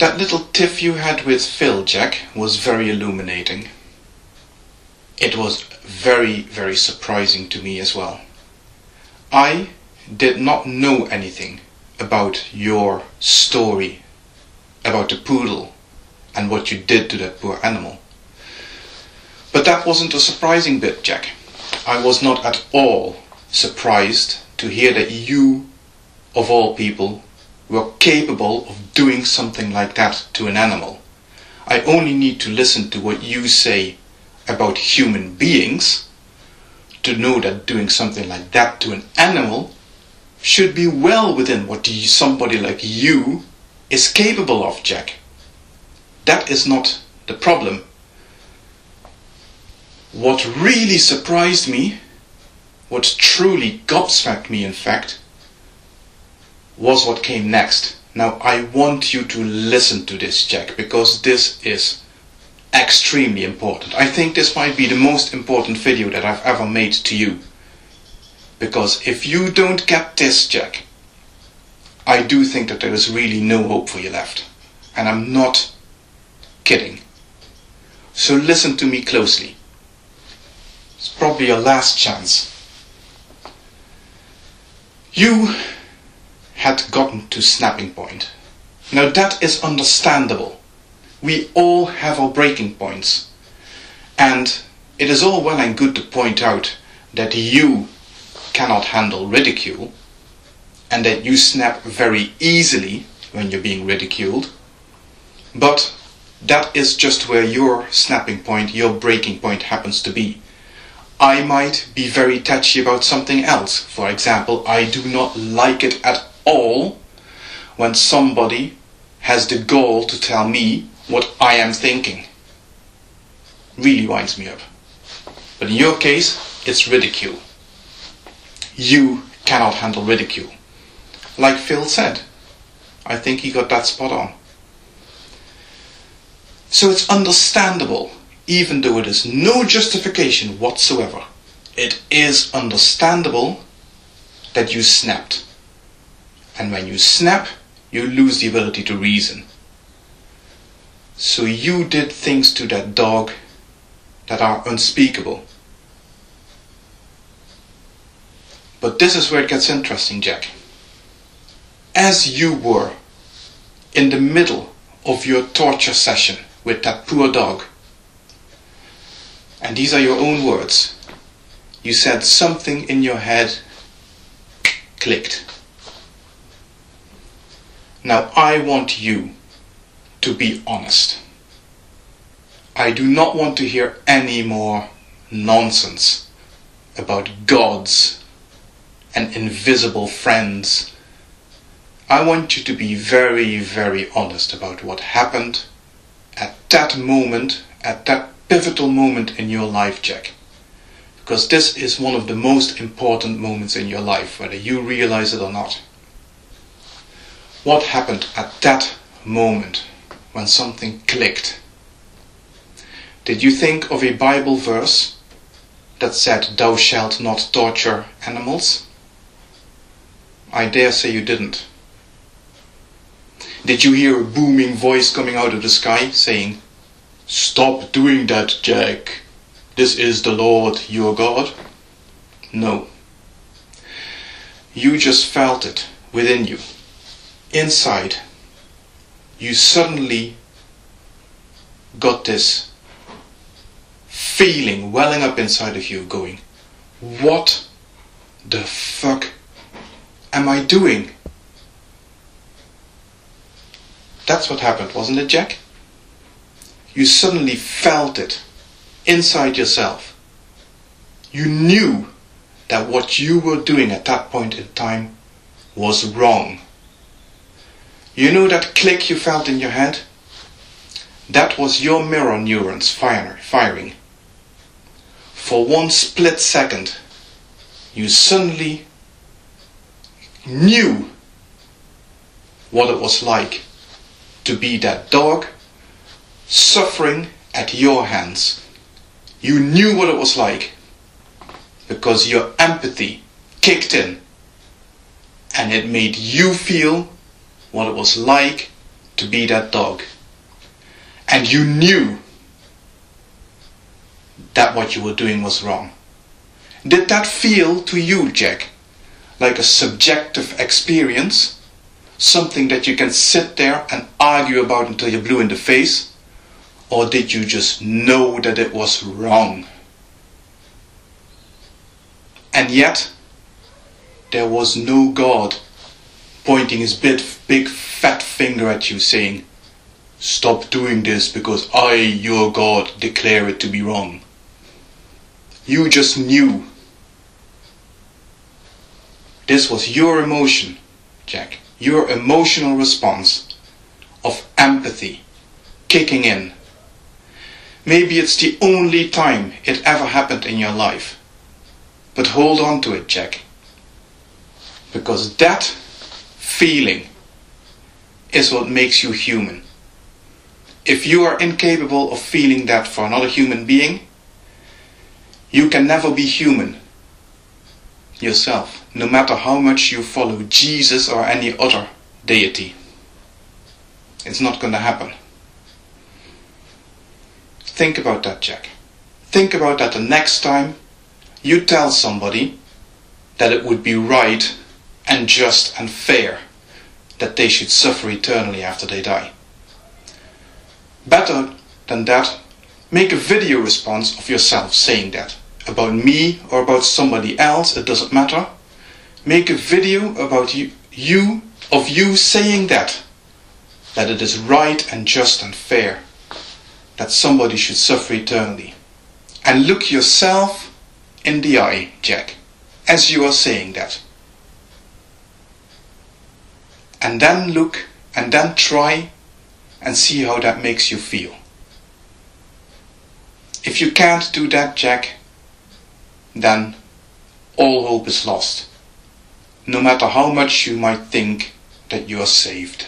That little tiff you had with Phil, Jack, was very illuminating. It was very, very surprising to me as well. I did not know anything about your story, about the poodle, and what you did to that poor animal. But that wasn't a surprising bit, Jack. I was not at all surprised to hear that you, of all people, were capable of doing something like that to an animal. I only need to listen to what you say about human beings to know that doing something like that to an animal should be well within what somebody like you is capable of, Jack. That is not the problem. What really surprised me, what truly gobsmacked me in fact, was what came next. Now I want you to listen to this, Jack, because this is extremely important. I think this might be the most important video that I've ever made to you. Because if you don't get this, Jack, I do think that there is really no hope for you left. And I'm not kidding. So listen to me closely. It's probably your last chance. You had gotten to snapping point. Now that is understandable. We all have our breaking points. And it is all well and good to point out that you cannot handle ridicule and that you snap very easily when you're being ridiculed. But that is just where your snapping point, your breaking point happens to be. I might be very touchy about something else. For example, I do not like it at all when somebody has the gall to tell me what I am thinking. Really winds me up. But in your case, it's ridicule. You cannot handle ridicule. Like Phil said, I think he got that spot on. So it's understandable, even though it is no justification whatsoever. It is understandable that you snapped. And when you snap, you lose the ability to reason. So you did things to that dog that are unspeakable. But this is where it gets interesting, Jack. As you were in the middle of your torture session with that poor dog, and these are your own words, you said something in your head clicked. Now I want you to be honest. I do not want to hear any more nonsense about gods and invisible friends. I want you to be very, very honest about what happened at that moment, at that pivotal moment in your life, Jack. Because this is one of the most important moments in your life, whether you realize it or not. What happened at that moment when something clicked? Did you think of a Bible verse that said, "Thou shalt not torture animals"? I dare say you didn't. Did you hear a booming voice coming out of the sky saying, "Stop doing that, Jack. This is the Lord your God"? No. You just felt it within you. Inside, you suddenly got this feeling welling up inside of you going, what the fuck am I doing? That's what happened, wasn't it, Jack? You suddenly felt it inside yourself. You knew that what you were doing at that point in time was wrong. You know that click you felt in your head? That was your mirror neurons firing. For one split second, you suddenly knew what it was like to be that dog suffering at your hands. You knew what it was like because your empathy kicked in and it made you feel what it was like to be that dog, and you knew that what you were doing was wrong. Did that feel to you, Jack, like a subjective experience? Something that you can sit there and argue about until you're blue in the face? Or did you just know that it was wrong? And yet, there was no God pointing his big fat finger at you saying, stop doing this because I, your God, declare it to be wrong. You just knew. This was your emotion, Jack. Your emotional response of empathy kicking in. Maybe it's the only time it ever happened in your life. But hold on to it, Jack. Because that feeling is what makes you human. If you are incapable of feeling that for another human being, you can never be human yourself, no matter how much you follow Jesus or any other deity. It's not going to happen. Think about that, Jack. Think about that the next time you tell somebody that it would be right and just and fair that they should suffer eternally after they die. Better than that, make a video response of yourself saying that. About me or about somebody else, it doesn't matter. Make a video about you saying that it is right and just and fair that somebody should suffer eternally. And look yourself in the eye, Jack, as you are saying that. And then look and then try and see how that makes you feel. If you can't do that, Jack, then all hope is lost, no matter how much you might think that you are saved.